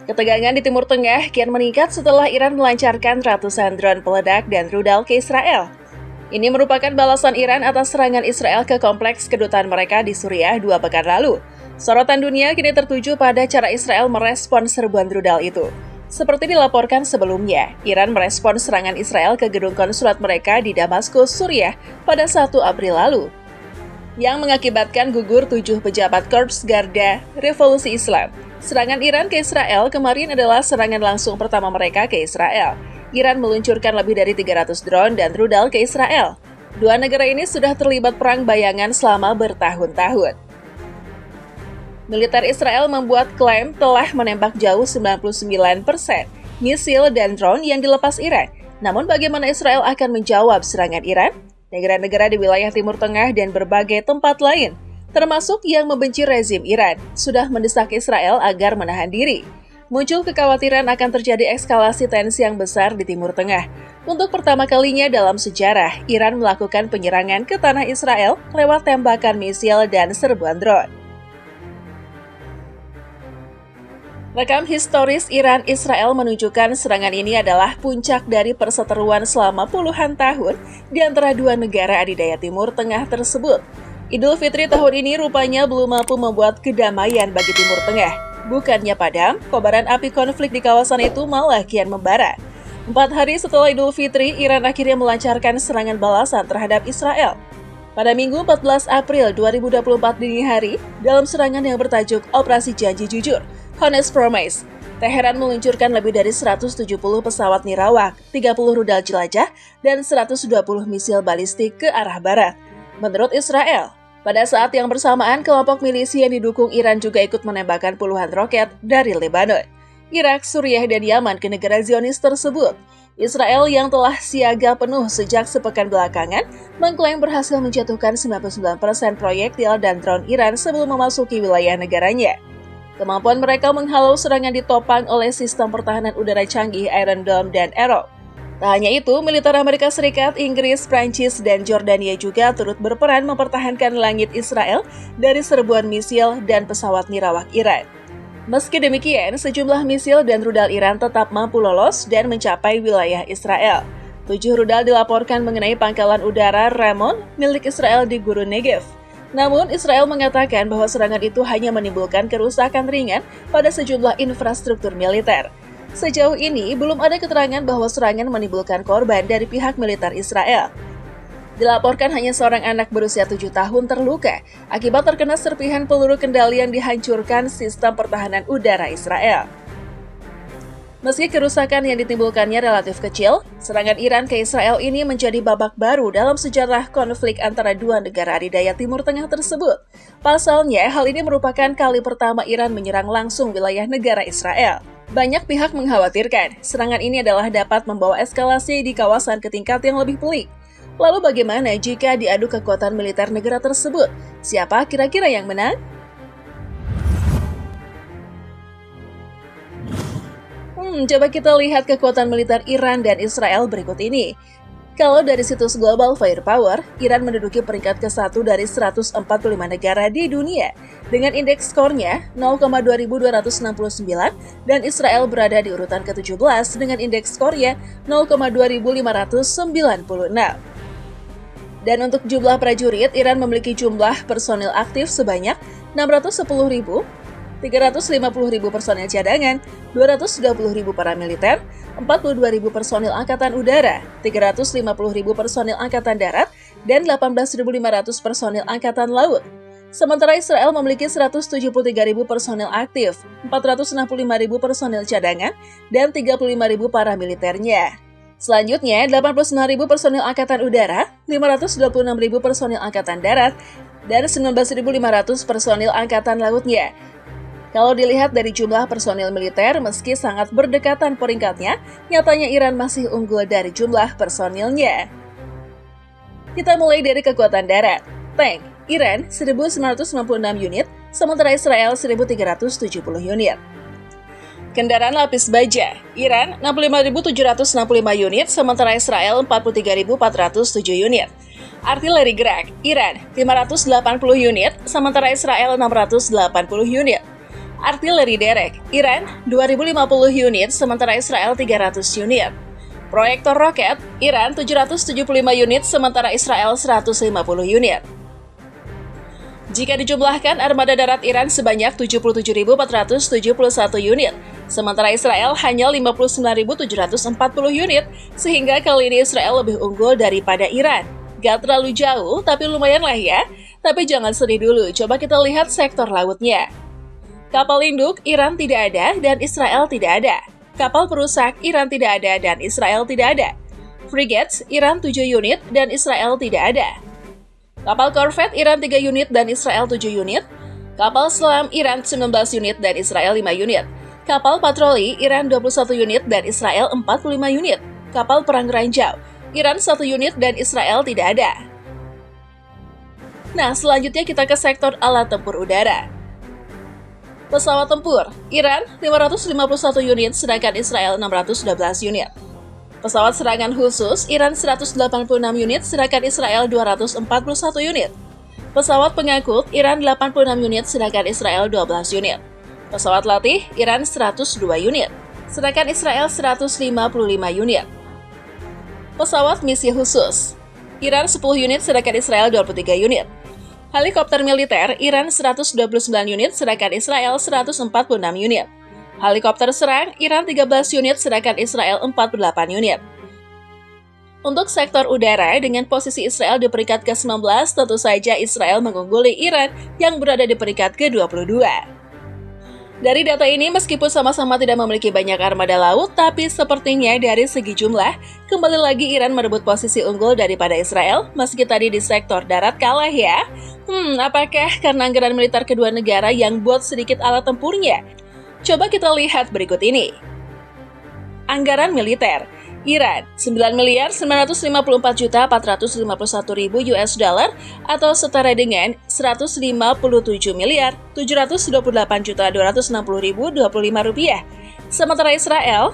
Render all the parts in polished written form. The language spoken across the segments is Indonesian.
Ketegangan di Timur Tengah kian meningkat setelah Iran melancarkan ratusan drone peledak dan rudal ke Israel. Ini merupakan balasan Iran atas serangan Israel ke kompleks kedutaan mereka di Suriah 2 pekan lalu. Sorotan dunia kini tertuju pada cara Israel merespon serbuan rudal itu. Seperti dilaporkan sebelumnya, Iran merespon serangan Israel ke gedung konsulat mereka di Damaskus, Suriah pada 1 April lalu, yang mengakibatkan gugur 7 pejabat Korps Garda Revolusi Islam. Serangan Iran ke Israel kemarin adalah serangan langsung pertama mereka ke Israel. Iran meluncurkan lebih dari 300 drone dan rudal ke Israel. Dua negara ini sudah terlibat perang bayangan selama bertahun-tahun. Militer Israel membuat klaim telah menembak jauh 99% misil dan drone yang dilepas Iran. Namun bagaimana Israel akan menjawab serangan Iran? Negara-negara di wilayah Timur Tengah dan berbagai tempat lain, termasuk yang membenci rezim Iran, sudah mendesak Israel agar menahan diri. Muncul kekhawatiran akan terjadi eskalasi tensi yang besar di Timur Tengah. Untuk pertama kalinya dalam sejarah, Iran melakukan penyerangan ke tanah Israel lewat tembakan misil dan serbuan drone. Rekam historis Iran-Israel menunjukkan serangan ini adalah puncak dari perseteruan selama puluhan tahun di antara dua negara adidaya Timur Tengah tersebut. Idul Fitri tahun ini rupanya belum mampu membuat kedamaian bagi Timur Tengah. Bukannya padam, kobaran api konflik di kawasan itu malah kian membara. 4 hari setelah Idul Fitri, Iran akhirnya melancarkan serangan balasan terhadap Israel. Pada Minggu 14 April 2024 dini hari, dalam serangan yang bertajuk Operasi Janji Jujur, Honest Promise, Teheran meluncurkan lebih dari 170 pesawat nirawak, 30 rudal jelajah, dan 120 misil balistik ke arah barat. Menurut Israel, pada saat yang bersamaan, kelompok milisi yang didukung Iran juga ikut menembakkan puluhan roket dari Lebanon, Irak, Suriah, dan Yaman ke negara Zionis tersebut. Israel yang telah siaga penuh sejak sepekan belakangan mengklaim berhasil menjatuhkan 99% proyektil dan drone Iran sebelum memasuki wilayah negaranya. Kemampuan mereka menghalau serangan ditopang oleh sistem pertahanan udara canggih Iron Dome dan Arrow. Tak hanya itu, militer Amerika Serikat, Inggris, Prancis, dan Jordania juga turut berperan mempertahankan langit Israel dari serbuan misil dan pesawat nirawak Iran. Meski demikian, sejumlah misil dan rudal Iran tetap mampu lolos dan mencapai wilayah Israel. 7 rudal dilaporkan mengenai pangkalan udara Ramon milik Israel di Gurun Negev. Namun, Israel mengatakan bahwa serangan itu hanya menimbulkan kerusakan ringan pada sejumlah infrastruktur militer. Sejauh ini, belum ada keterangan bahwa serangan menimbulkan korban dari pihak militer Israel. Dilaporkan hanya seorang anak berusia 7 tahun terluka akibat terkena serpihan peluru kendali yang dihancurkan sistem pertahanan udara Israel. Meski kerusakan yang ditimbulkannya relatif kecil, serangan Iran ke Israel ini menjadi babak baru dalam sejarah konflik antara dua negara adidaya Timur Tengah tersebut. Pasalnya, hal ini merupakan kali pertama Iran menyerang langsung wilayah negara Israel. Banyak pihak mengkhawatirkan serangan ini adalah dapat membawa eskalasi di kawasan ke tingkat yang lebih pelik. Lalu bagaimana jika diadu kekuatan militer negara tersebut? Siapa kira-kira yang menang? Coba kita lihat kekuatan militer Iran dan Israel berikut ini. Kalau dari situs Global Firepower, Iran menduduki peringkat ke-1 dari 145 negara di dunia dengan indeks skornya 0,2269 dan Israel berada di urutan ke-17 dengan indeks skornya 0,2596. Dan untuk jumlah prajurit, Iran memiliki jumlah personil aktif sebanyak 610.000, 350.000 personil cadangan, 230.000 paramiliter, 42.000 personil angkatan udara, 350.000 personil angkatan darat, dan 18.500 personil angkatan laut. Sementara Israel memiliki 173.000 personil aktif, 465.000 personil cadangan, dan 35.000 paramiliternya. Selanjutnya, 89.000 personil angkatan udara, 526.000 personil angkatan darat, dan 19.500 personil angkatan lautnya. Kalau dilihat dari jumlah personil militer, meski sangat berdekatan peringkatnya, nyatanya Iran masih unggul dari jumlah personilnya. Kita mulai dari kekuatan darat. Tank, Iran 1.996 unit, sementara Israel 1.370 unit. Kendaraan lapis baja, Iran 65.765 unit, sementara Israel 43.407 unit. Artileri gerak, Iran 580 unit, sementara Israel 680 unit. Artileri derek, Iran 2050 unit, sementara Israel 300 unit. Proyektor roket, Iran 775 unit, sementara Israel 150 unit. Jika dijumlahkan, armada darat Iran sebanyak 77.471 unit, sementara Israel hanya 59.740 unit, sehingga kali ini Israel lebih unggul daripada Iran. Gak terlalu jauh, tapi lumayan lah ya. Tapi jangan sedih dulu, coba kita lihat sektor lautnya. Kapal induk, Iran tidak ada dan Israel tidak ada. Kapal perusak, Iran tidak ada dan Israel tidak ada. Frigates, Iran 7 unit dan Israel tidak ada. Kapal korvet, Iran 3 unit dan Israel 7 unit. Kapal selam, Iran 19 unit dan Israel 5 unit. Kapal patroli, Iran 21 unit dan Israel 45 unit. Kapal perang ranjau, Iran 1 unit dan Israel tidak ada. Nah, selanjutnya kita ke sektor alat tempur udara. Pesawat tempur, Iran 551 unit, sedangkan Israel 612 unit. Pesawat serangan khusus, Iran 186 unit, sedangkan Israel 241 unit. Pesawat pengangkut, Iran 86 unit, sedangkan Israel 12 unit. Pesawat latih, Iran 102 unit, sedangkan Israel 155 unit. Pesawat misi khusus, Iran 10 unit, sedangkan Israel 23 unit. Helikopter militer, Iran 129 unit, sedangkan Israel 146 unit. Helikopter serang, Iran 13 unit, sedangkan Israel 48 unit. Untuk sektor udara, dengan posisi Israel di peringkat ke-19, tentu saja Israel mengungguli Iran yang berada di peringkat ke-22. Dari data ini, meskipun sama-sama tidak memiliki banyak armada laut, tapi sepertinya dari segi jumlah, kembali lagi Iran merebut posisi unggul daripada Israel, meski tadi di sektor darat kalah ya. Apakah karena anggaran militer kedua negara yang buat sedikit alat tempurnya? Coba kita lihat berikut ini. Anggaran militer Iran 9.954.451.000 US dollar atau setara dengan 157.728.260.025 rupiah. Sementara Israel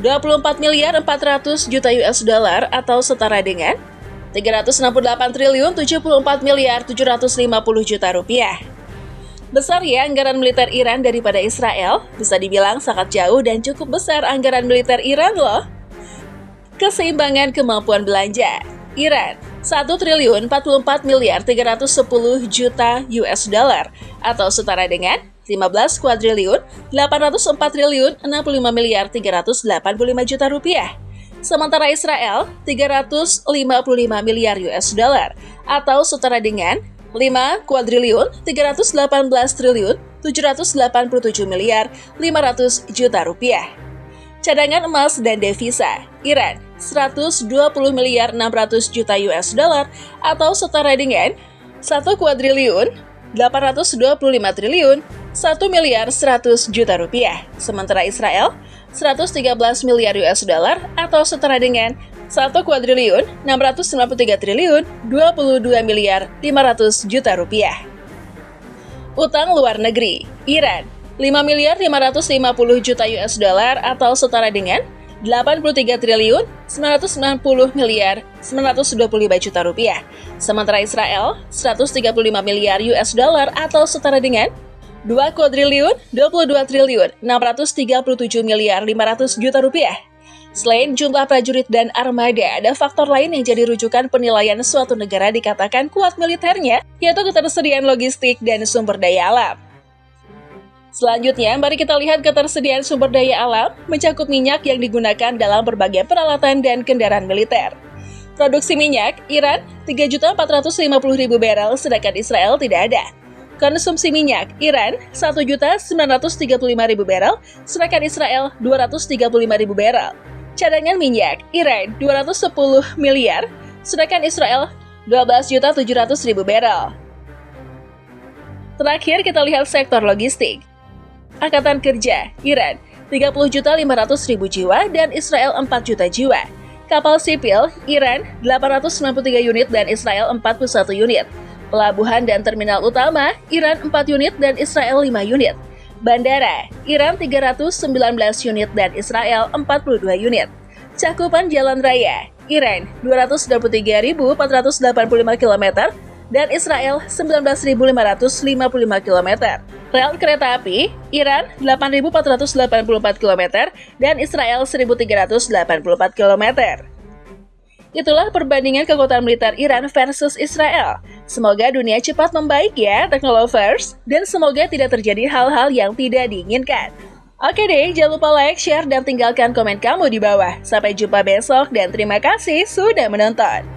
24.400.000.000 US dollar atau setara dengan 368.074.750.000 rupiah. Besar ya anggaran militer Iran daripada Israel, bisa dibilang sangat jauh dan cukup besar anggaran militer Iran loh. Keseimbangan kemampuan belanja, Iran 1.044.310.000.000 US dollar atau setara dengan 15.804.065.385 rupiah. Sementara Israel 355 miliar US dollar atau setara dengan 5.318.787.500.000.000 rupiah. Cadangan emas dan devisa, Iran 120.600.000.000 US dollar atau setara dengan 1.825.100.000.000 rupiah. Sementara Israel 113 miliar US dollar atau setara dengan 1.693.022.500.000.000 rupiah. Utang luar negeri, Iran 5.550.000.000 US dollar atau setara dengan 83.990.925.000.000 rupiah. Sementara Israel 135 miliar US dollar atau setara dengan 2.022.637.500.000.000 rupiah. Selain jumlah prajurit dan armada, ada faktor lain yang jadi rujukan penilaian suatu negara dikatakan kuat militernya, yaitu ketersediaan logistik dan sumber daya alam. Selanjutnya, mari kita lihat ketersediaan sumber daya alam mencakup minyak yang digunakan dalam berbagai peralatan dan kendaraan militer. Produksi minyak, Iran 3.450.000 barel, sedangkan Israel tidak ada. Konsumsi minyak, Iran 1.935.000 barel, sedangkan Israel 235.000 barel. Cadangan minyak, Iran 210 miliar, sedangkan Israel 12.700.000 barel. Terakhir, kita lihat sektor logistik. Angkatan kerja, Iran 30.500.000 jiwa dan Israel 4 juta jiwa. Kapal sipil, Iran 893 unit dan Israel 41 unit. Pelabuhan dan terminal utama, Iran 4 unit dan Israel 5 unit. Bandara, Iran 319 unit dan Israel 42 unit. Cakupan jalan raya, Iran 223.485 km dan Israel 19.555 km. Rel kereta api, Iran 8.484 km dan Israel 1.384 km. Itulah perbandingan kekuatan militer Iran versus Israel. Semoga dunia cepat membaik ya, Teknolovers, dan semoga tidak terjadi hal-hal yang tidak diinginkan. Oke deh, jangan lupa like, share, dan tinggalkan komen kamu di bawah. Sampai jumpa besok dan terima kasih sudah menonton.